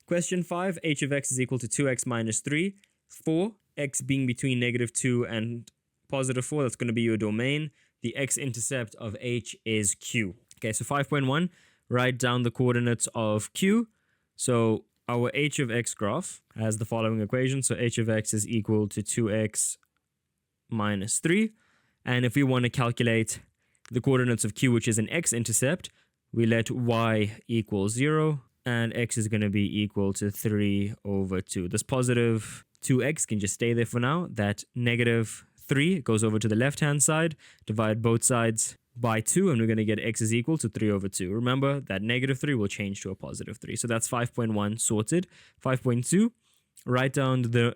Question 5, h of x is equal to 2x minus 3. For x being between -2 and +4, that's going to be your domain. The x-intercept of h is q. Okay, so 5.1, write down the coordinates of q. So our h of x graph has the following equation. So h of x is equal to 2x minus 3. And if we want to calculate the coordinates of q, which is an x-intercept, we let y equal 0, and x is going to be equal to 3 over 2. This positive 2x can just stay there for now. That -3 goes over to the left-hand side. Divide both sides by 2, and we're going to get x is equal to 3 over 2. Remember, that -3 will change to a +3. So that's 5.1 sorted. 5.2, write down the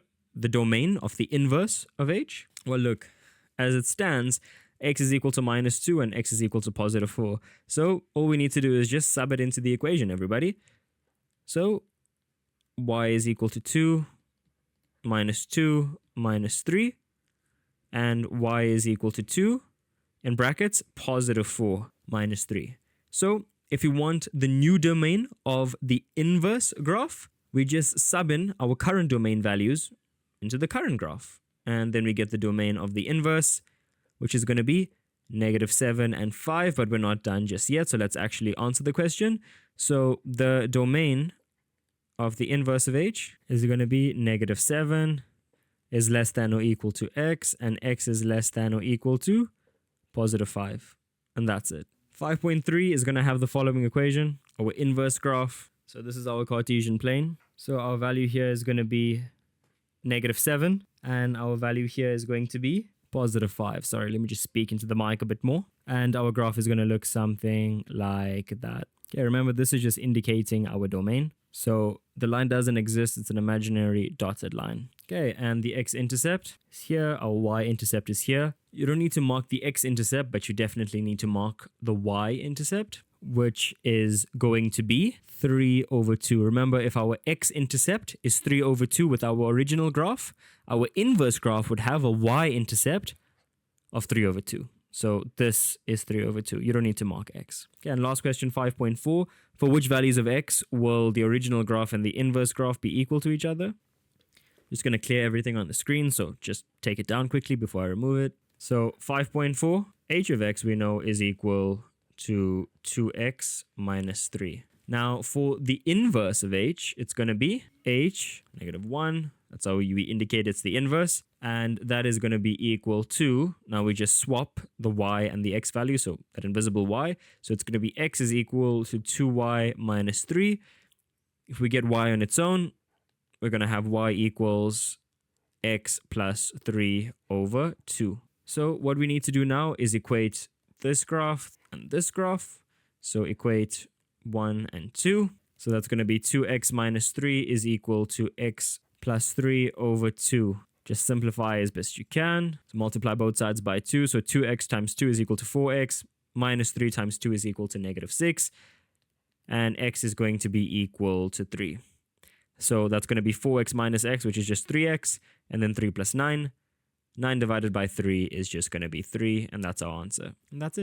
domain of the inverse of h. Well, look, as it stands, x is equal to -2 and x is equal to +4. So all we need to do is just sub it into the equation, everybody. So y is equal to 2 minus 2 minus 3, and y is equal to 2, in brackets, +4 minus 3. So if you want the new domain of the inverse graph, we just sub in our current domain values into the current graph. And then we get the domain of the inverse, which is going to be -7 and 5, but we're not done just yet. So let's actually answer the question. So the domain of the inverse of h is going to be -7 is less than or equal to x, and x is less than or equal to +5. And that's it. 5.3 is going to have the following equation, our inverse graph. So this is our Cartesian plane. So our value here is going to be -7, and our value here is going to be +5. Sorry, let me just speak into the mic a bit more. And our graph is going to look something like that. Okay, remember, this is just indicating our domain. So the line doesn't exist, it's an imaginary dotted line. Okay, and the x-intercept is here, our y-intercept is here. You don't need to mark the x-intercept, but you definitely need to mark the y-intercept, which is going to be 3 over 2. Remember, if our x-intercept is 3 over 2 with our original graph, our inverse graph would have a y-intercept of 3 over 2. So this is 3 over 2. You don't need to mark x. Okay, and last question, 5.4. For which values of x will the original graph and the inverse graph be equal to each other? Just going to clear everything on the screen, so just take it down quickly before I remove it. So 5.4, h of x we know is equal to 2x minus 3. Now for the inverse of h, it's going to be h, -1. That's how we indicate it's the inverse. And that is going to be equal to, now we just swap the y and the x value, so that invisible y. So it's going to be x is equal to 2y minus 3. If we get y on its own, we're going to have y equals x plus 3 over 2. So what we need to do now is equate this graph and this graph. So equate 1 and 2. So that's going to be 2x minus 3 is equal to x plus 3 over 2. Just simplify as best you can. So multiply both sides by 2. So 2x times 2 is equal to 4x. Minus 3 times 2 is equal to -6. And x is going to be equal to 3. So that's going to be 4x minus x, which is just 3x. And then 3 plus 9. 9 divided by 3 is just going to be 3. And that's our answer. And that's it.